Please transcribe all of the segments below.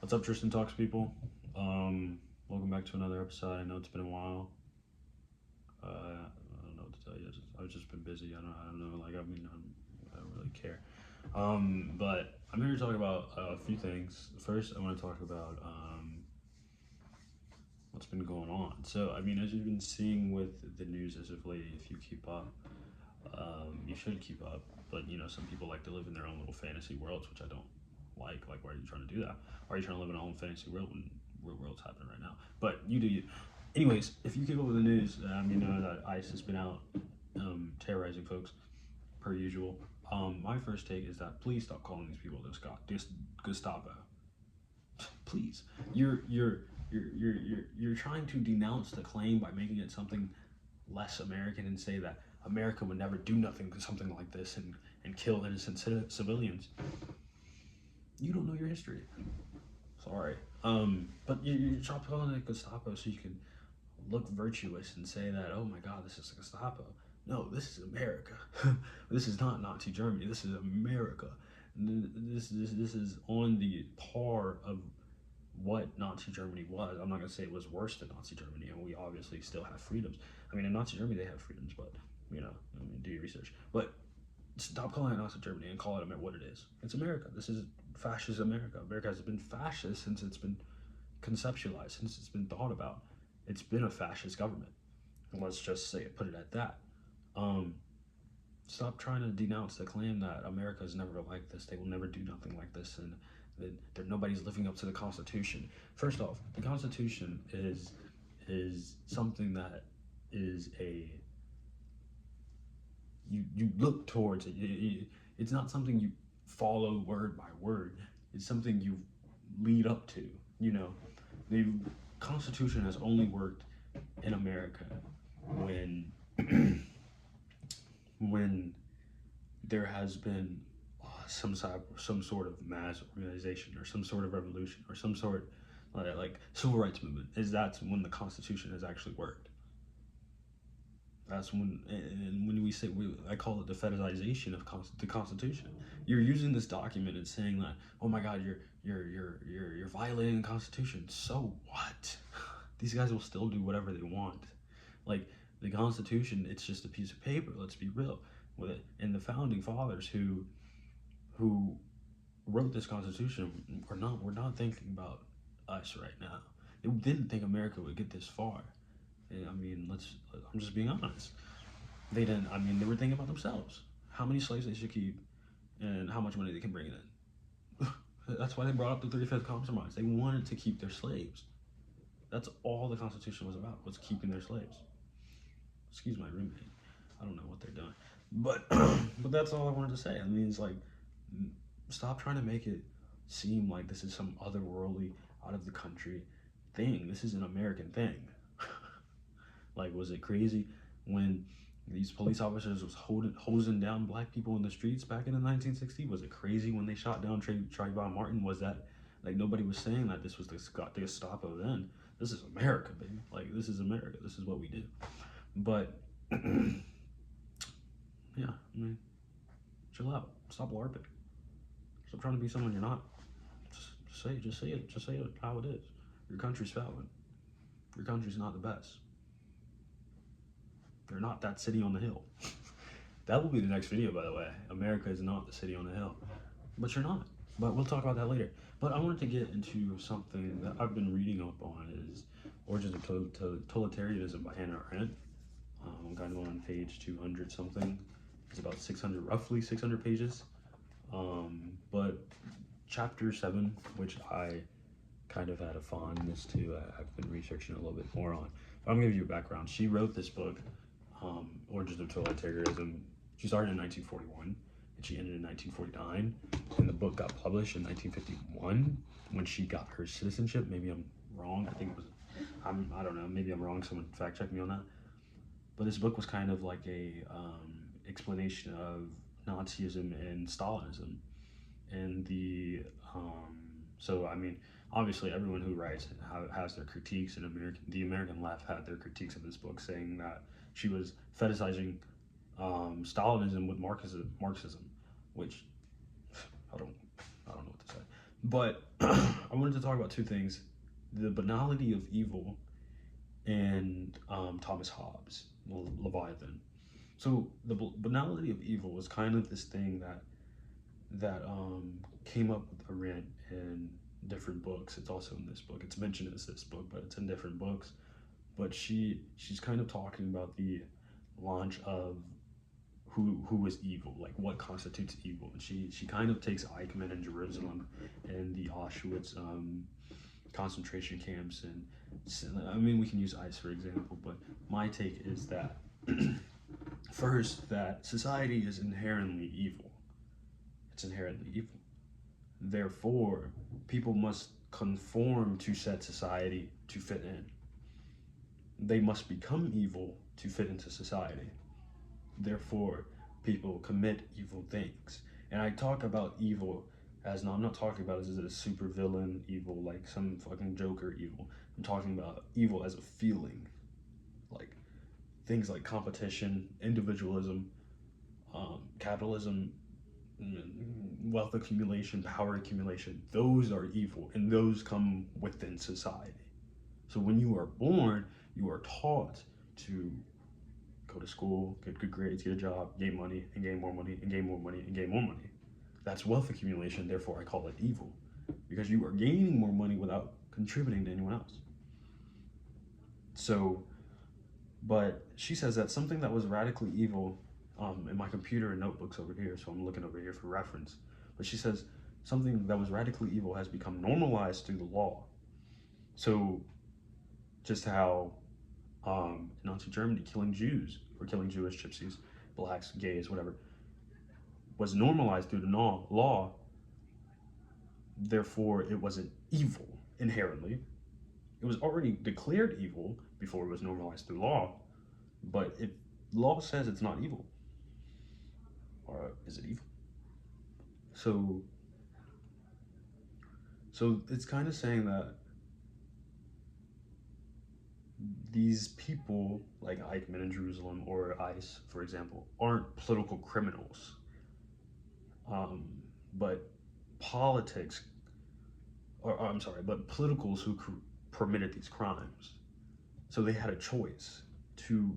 What's up, Tristan Talks people? Welcome back to another episode. I know it's been a while. I don't know what to tell you. I've just been busy. I don't know. I don't really care. But I'm here to talk about a few things. First, I want to talk about what's been going on. So, as you've been seeing with the news as of late, if you keep up, you should keep up. But some people like to live in their own little fantasy worlds, which I don't like. Why are you trying to do that? Why are you trying to live in a own fantasy world when real world's happening right now? But you do you. Anyways, if you keep up with the news, you know that ICE has been out terrorizing folks per usual. My first take is that please stop calling these people Gestapo. Please, you're trying to denounce the claim by making it something less American and say that America would never do something like this and kill innocent civilians. You don't know your history. Sorry. But you stop calling it Gestapo so you can look virtuous and say that, oh my God, this is Gestapo. No, this is America. This is not Nazi Germany. This is America. This is on the par of what Nazi Germany was. I'm not going to say it was worse than Nazi Germany, and we obviously still have freedoms. In Nazi Germany, they have freedoms, but, do your research. But stop calling it Nazi Germany and call it what it is. It's America. This is fascist America. America has been fascist since it's been conceptualized, since it's been thought about. It's been a fascist government. Let's just say it, put it at that. Stop trying to denounce the claim that America is never like this. They will never do nothing like this, and that nobody's living up to the Constitution. First off, the Constitution is something that is you look towards it. It's not something you follow word by word. It's something you lead up to. The Constitution has only worked in America when when there has been some sort of mass organization or some sort of revolution or some sort like civil rights movement. That's when the Constitution has actually worked. That's when, and when I call it the fetishization of the Constitution. You're using this document and saying that, oh my God, you're violating the Constitution. So what? These guys will still do whatever they want. Like the Constitution, it's just a piece of paper. Let's be real with it. And the founding fathers who wrote this Constitution were not thinking about us right now. They didn't think America would get this far. I'm just being honest. They didn't. They were thinking about themselves. How many slaves they should keep, and how much money they can bring in. That's why they brought up the 35th Compromise. They wanted to keep their slaves. That's all the Constitution was about, was keeping their slaves. Excuse my roommate. I don't know what they're doing. But that's all I wanted to say. It's like, stop trying to make it seem like this is some otherworldly, out of the country thing. This is an American thing. Like, was it crazy when these police officers was hosing down black people in the streets back in the 1960s? Was it crazy when they shot down Trayvon Martin? Was that, like, nobody was saying that this was the Gestapo then? This is America, baby. Like, this is America. This is what we do. But, yeah, chill out. Stop LARPing. Stop trying to be someone you're not. Just say it. Just say it how it is. Your country's failing. Your country's not the best. You're not that city on the hill. That will be the next video, by the way. America is not the city on the hill. But you're not. But we'll talk about that later. But I wanted to get into something that I've been reading up on, is Origins of Totalitarianism by Arendt. I'm kind of on page 200 something. It's about roughly 600 pages. But chapter 7, which I kind of had a fondness to, I've been researching a little bit more on. But I'm going to give you a background. She wrote this book, Origins of Totalitarianism. She started in 1941 and she ended in 1949, and the book got published in 1951 when she got her citizenship. Maybe I'm wrong. I think it was, I don't know, maybe I'm wrong. Someone fact check me on that. But this book was kind of like a explanation of Nazism and Stalinism, and obviously everyone who writes has their critiques, and the American left had their critiques of this book, saying that she was fetishizing Stalinism with Marxism, which I don't know what to say. But I wanted to talk about two things: the banality of evil and Thomas Hobbes, Leviathan. So the banality of evil is kind of this thing that came up with Arendt in different books. It's also in this book. It's mentioned as this book, but it's in different books. But she's kind of talking about the launch of who is evil, like what constitutes evil. And she kind of takes Eichmann in Jerusalem and the Auschwitz concentration camps, and I mean we can use ICE for example, but my take is that first, that society is inherently evil. It's inherently evil. Therefore, people must conform to said society to fit in. They must become evil to fit into society. Therefore, people commit evil things. And I talk about evil as, no, I'm not talking about as a super villain evil, like some fucking Joker evil. I'm talking about evil as a feeling. Like things like competition, individualism, capitalism, wealth accumulation, power accumulation. Those are evil, and those come within society. So when you are born, you are taught to go to school, get good grades, get a job, gain money, and gain more money, and gain more money, and gain more money. That's wealth accumulation, therefore I call it evil. Because you are gaining more money without contributing to anyone else. So, but she says that something that was radically evil, in my computer and notebooks over here, so I'm looking over here for reference. But she says something that was radically evil has become normalized through the law. So, just how in Nazi Germany, killing Jews or killing Jewish gypsies, blacks, gays, whatever, was normalized through the law. Therefore, it wasn't evil inherently. It was already declared evil before it was normalized through law. But if law says it's not evil, or is it evil? So it's kind of saying that these people like Eichmann in Jerusalem or ICE, for example, aren't political criminals, but politics, or I'm sorry, but politicals who permitted these crimes. So they had a choice to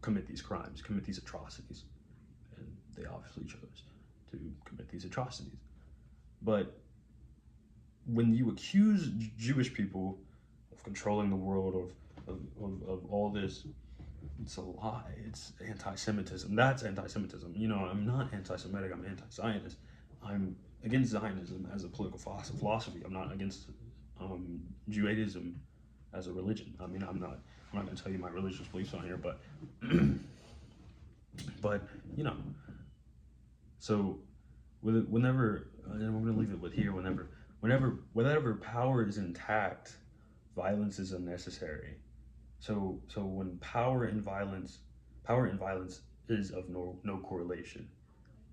commit these crimes, commit these atrocities, and they obviously chose to commit these atrocities. But when you accuse Jewish people of controlling the world, of all this, it's a lie. It's anti-Semitism. That's anti-Semitism. You know, I'm not anti-Semitic. I'm anti-Zionist. I'm against Zionism as a political philosophy. I'm not against Judaism as a religion. I mean, I'm not going to tell you my religious beliefs on here, but but you know. So whenever, and we're going to leave it with here. Whenever power is intact, violence is unnecessary. So when power and violence is of no correlation.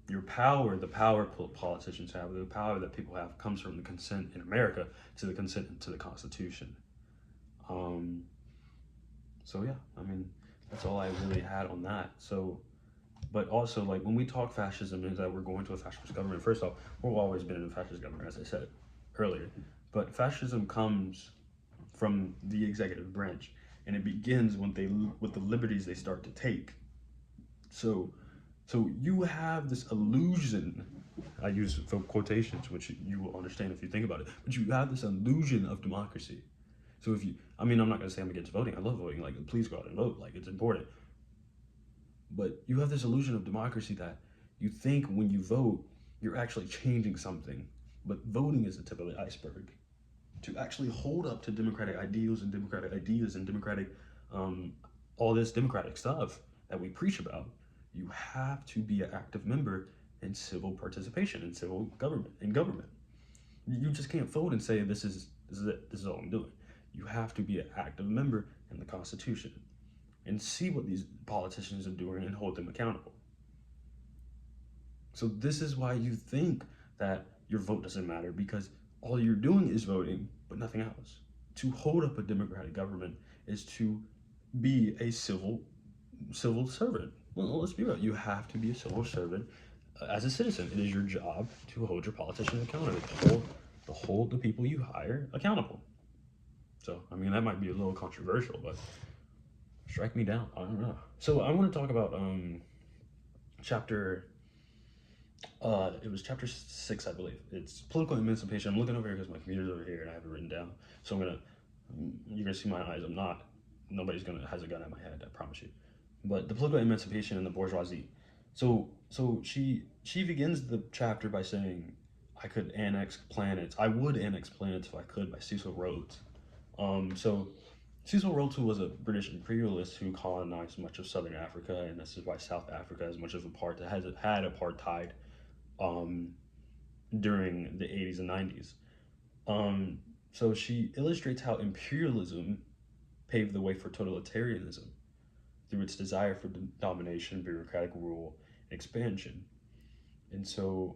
Your power, the power politicians have, the power that people have, comes from the consent in America to the consent to the Constitution. So yeah, I mean, that's all I really had on that. So, but also, like, when we talk fascism, is that we're going to a fascist government. First off, we've always been in a fascist government, as I said earlier. But fascism comes from the executive branch, and it begins with the liberties they start to take. So you have this illusion, I use quotations, which you will understand if you think about it, but you have this illusion of democracy. So I'm not going to say I'm against voting. I love voting. Like, please go out and vote. Like, it's important. But you have this illusion of democracy that you think when you vote, you're actually changing something. But voting is the tip of the iceberg. To actually hold up to democratic ideals and democratic, all this democratic stuff that we preach about, you have to be an active member in civil participation, in civil government, You just can't vote and say, this is it, this is all I'm doing. You have to be an active member in the Constitution and see what these politicians are doing and hold them accountable. So this is why you think that your vote doesn't matter, because all you're doing is voting, but nothing else. To hold up a democratic government is to be a civil servant. Well, let's be real. You have to be a civil servant as a citizen, it is your job to hold your politicians accountable, to hold the people you hire accountable. So, I mean, that might be a little controversial, but strike me down. I don't know. So, I want to talk about chapter. It was chapter 6, I believe. It's political emancipation. I'm looking over here because my computer's over here and I have it written down. So you're gonna see my eyes. Nobody's gonna has a gun at my head. I promise you. But the political emancipation and the bourgeoisie. So she begins the chapter by saying, I could annex planets. I would annex planets if I could, by Cecil Rhodes. So Cecil Rhodes, who was a British imperialist who colonized much of southern Africa, and this is why South Africa is much of had apartheid during the 80s and 90s. So she illustrates how imperialism paved the way for totalitarianism through its desire for domination, bureaucratic rule, and expansion. And so,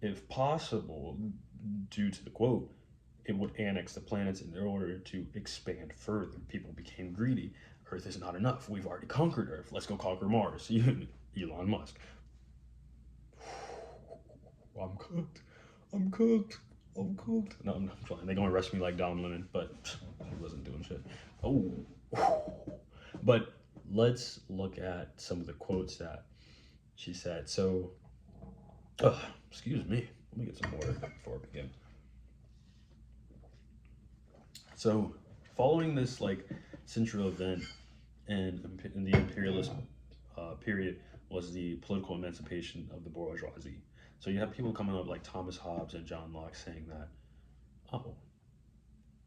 if possible, due to the quote, it would annex the planets in order to expand further. People became greedy. Earth is not enough. We've already conquered Earth. Let's go conquer Mars. Elon Musk. I'm cooked. I'm cooked. I'm cooked. No, I'm fine. They're gonna arrest me like Dom Lemon, but he wasn't doing shit. Oh. But let's look at some of the quotes that she said. So, excuse me. Let me get some water before I begin. So, following this central event in the imperialist period was the political emancipation of the bourgeoisie. So you have people coming up like Thomas Hobbes and John Locke saying that, oh,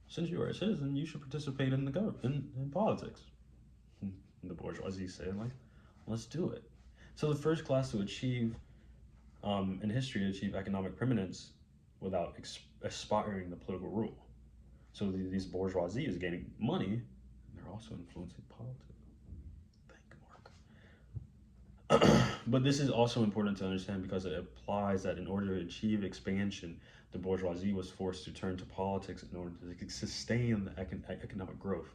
since you are a citizen, you should participate in the government, in politics. And the bourgeoisie saying let's do it. So the first class to achieve, in history, to achieve economic preeminence without aspiring to political rule. So these bourgeoisie is gaining money, and they're also influencing politics. But this is also important to understand because it implies that in order to achieve expansion, the bourgeoisie was forced to turn to politics in order to sustain the economic growth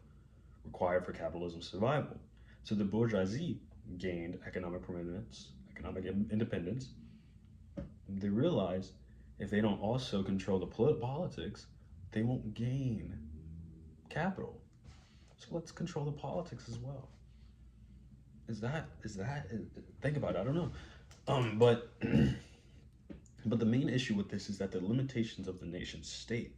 required for capitalism's survival. So the bourgeoisie gained economic preeminence, economic independence. They realized if they don't also control the politics, they won't gain capital. So let's control the politics as well. Is that think about it, I don't know. But the main issue with this is that the limitations of the nation state.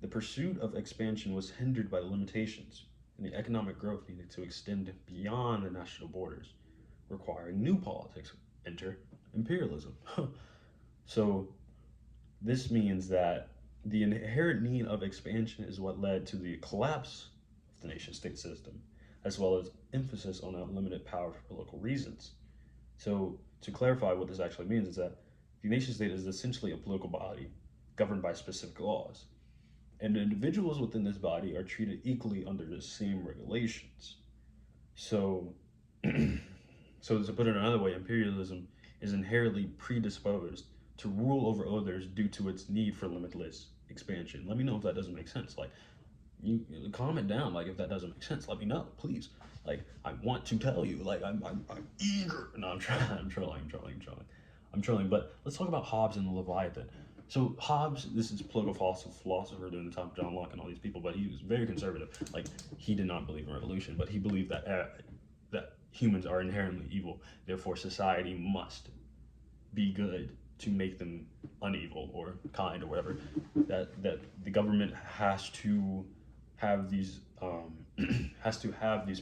The pursuit of expansion was hindered by the limitations, and the economic growth needed to extend beyond the national borders, requiring new politics. Enter imperialism. So this means that the inherent need of expansion is what led to the collapse of the nation-state system, as well as emphasis on unlimited power for political reasons. So to clarify what this actually means is that the nation-state is essentially a political body governed by specific laws, and the individuals within this body are treated equally under the same regulations. So, so to put it another way, imperialism is inherently predisposed to rule over others due to its need for limitless expansion. Let me know if that doesn't make sense. You comment down, if that doesn't make sense, let me know, please. I want to tell you, I'm eager. No, I'm trolling. But let's talk about Hobbes and the Leviathan. So Hobbes, this is political philosopher during the time of John Locke and all these people, but he was very conservative. He did not believe in revolution, but he believed that humans are inherently evil. Therefore, society must be good to make them unevil or kind or whatever. That the government has to have these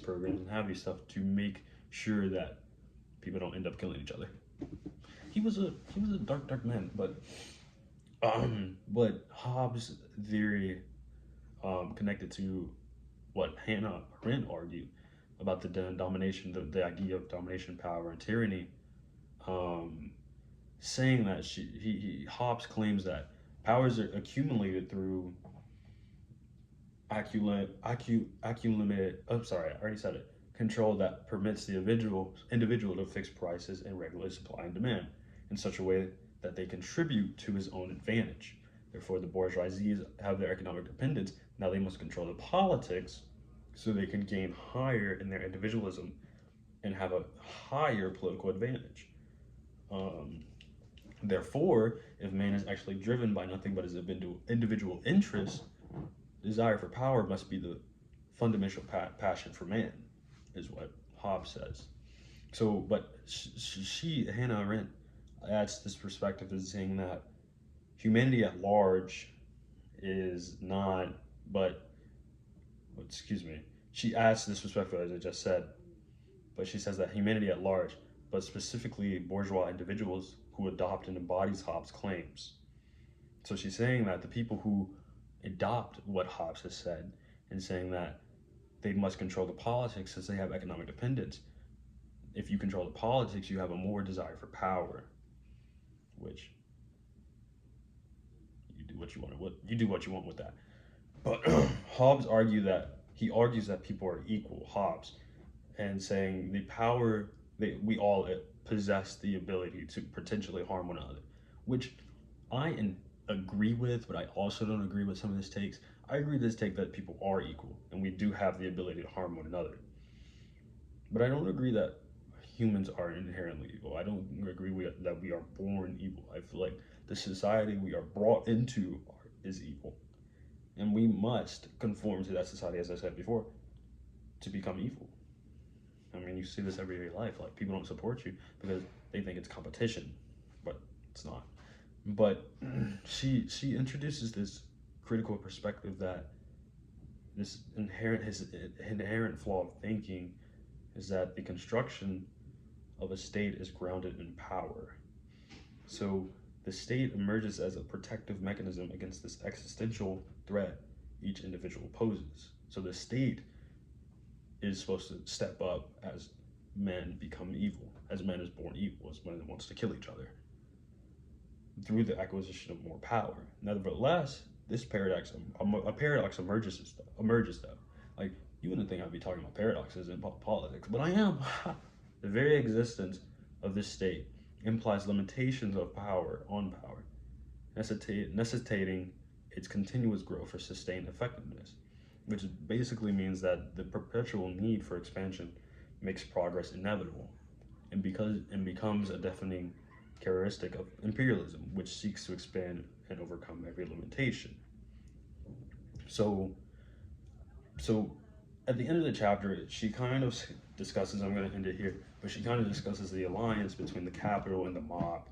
programs and have these stuff to make sure that people don't end up killing each other. He was a dark man, but Hobbes' theory connected to what Hannah Arendt argued about the domination, the idea of domination, power, and tyranny, saying that Hobbes claims that powers are accumulated through control that permits the individual to fix prices and regulate supply and demand in such a way that they contribute to his own advantage. Therefore, the bourgeoisie have their economic dependence. Now they must control the politics so they can gain higher in their individualism and have a higher political advantage. Therefore, if man is actually driven by nothing but his individual interests, desire for power must be the fundamental passion for man, is what Hobbes says. So, but Hannah Arendt, adds this perspective as saying that humanity at large is not, but, excuse me, she adds this perspective as I just said, but she says that humanity at large, but specifically bourgeois individuals who adopt and embodies Hobbes' claims. So she's saying that the people who adopt what Hobbes has said and saying that they must control the politics since they have economic dependence. If you control the politics, you have a more desire for power, which you do what you want. You do what you want with that. But Hobbes argues that people are equal. Hobbes, and saying the power we all possess the ability to potentially harm one another, which I agree with, but I also don't agree with some of this takes. I agree with this take that people are equal and we do have the ability to harm one another. But I don't agree that humans are inherently evil. I don't agree that we are born evil. I feel like the society we are brought into is evil. And we must conform to that society, as I said before, to become evil. I mean, you see this everyday life. Like, people don't support you because they think it's competition, but it's not. But she introduces this critical perspective that his inherent flaw of thinking is that the construction of a state is grounded in power. So the state emerges as a protective mechanism against this existential threat each individual poses. So the state is supposed to step up as men become evil, as man is born evil, as man wants to kill each other through the acquisition of more power. Nevertheless, this paradox, a paradox emerges though. Like, you wouldn't think I'd be talking about paradoxes in politics, but I am. The very existence of this state implies limitations of power on power, necessitating its continuous growth for sustained effectiveness, which basically means that the perpetual need for expansion makes progress inevitable and becomes a defining characteristic of imperialism, which seeks to expand and overcome every limitation. So at the end of the chapter, she kind of discusses, I'm going to end it here, but she kind of discusses the alliance between the capital and the mob.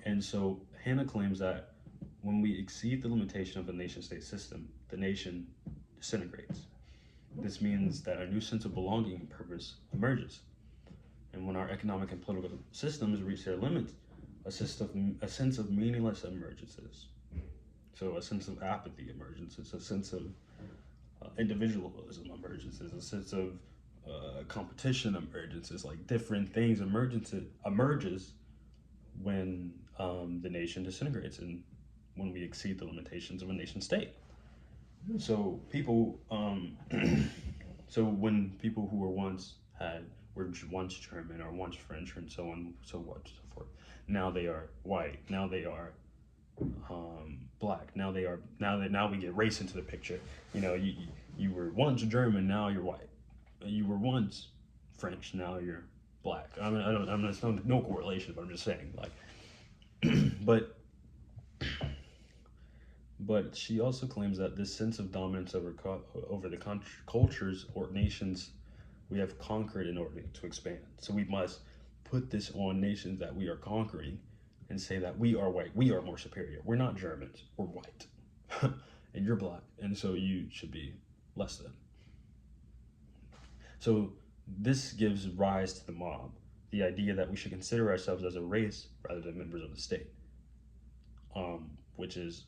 And so Hannah claims that when we exceed the limitation of the nation-state system, the nation disintegrates. This means that a new sense of belonging and purpose emerges. And when our economic and political systems reach their limits, a sense of meaningless emerges. So a sense of apathy emerges. It's a sense of individualism emerges. It's a sense of competition emerges. It's like different things emerges when the nation disintegrates and when we exceed the limitations of a nation state. So people, so when people who were once German or once French and so on, so forth, now they are white. Now they are black. Now we get race into the picture. You know, you were once German, now you're white. You were once French, now you're black. I mean, it's no correlation, but I'm just saying, like, but she also claims that this sense of dominance over the cultures or nations we have conquered in order to expand. So we must put this on nations that we are conquering and say that we are white, we are more superior. We're not Germans, we're white. And you're black, and so you should be less than. So this gives rise to the mob, the idea that we should consider ourselves as a race rather than members of the state, which is,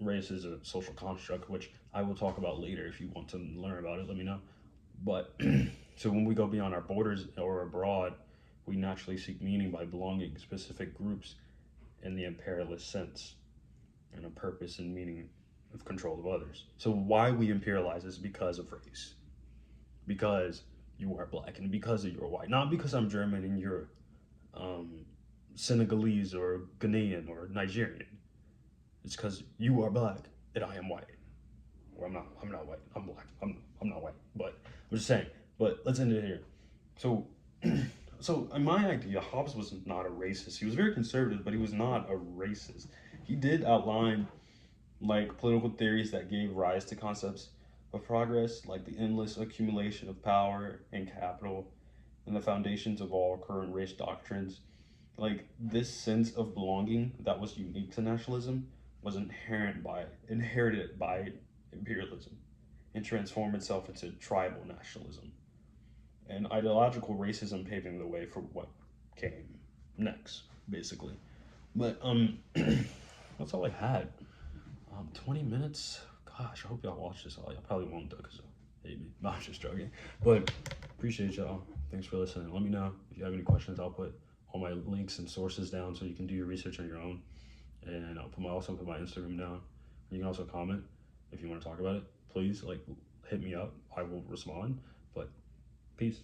race is a social construct, which I will talk about later. If you want to learn about it, let me know. But so when we go beyond our borders or abroad, we naturally seek meaning by belonging to specific groups in the imperialist sense, and a purpose and meaning of control of others. So why we imperialize is because of race, because you are black and because you're white, not because I'm German and you're Senegalese or Ghanaian or Nigerian. It's because you are black and I am white. Or I'm not white. I'm black. I'm not white. But I'm just saying. But let's end it here. So So in my idea, Hobbes was not a racist. He was very conservative, but he was not a racist. He did outline like political theories that gave rise to concepts of progress, like the endless accumulation of power and capital, and the foundations of all current race doctrines. Like this sense of belonging that was unique to nationalism was inherited by imperialism and transformed itself into tribal nationalism and ideological racism paving the way for what came next, basically. But that's all I had. 20 minutes. Gosh, I hope y'all watch this all. Y'all probably won't though, cause I hate me. No, I'm just joking. But appreciate y'all. Thanks for listening. Let me know if you have any questions. I'll put all my links and sources down so you can do your research on your own. And also put my Instagram down. You can also comment if you want to talk about it. Please hit me up. I will respond. But peace.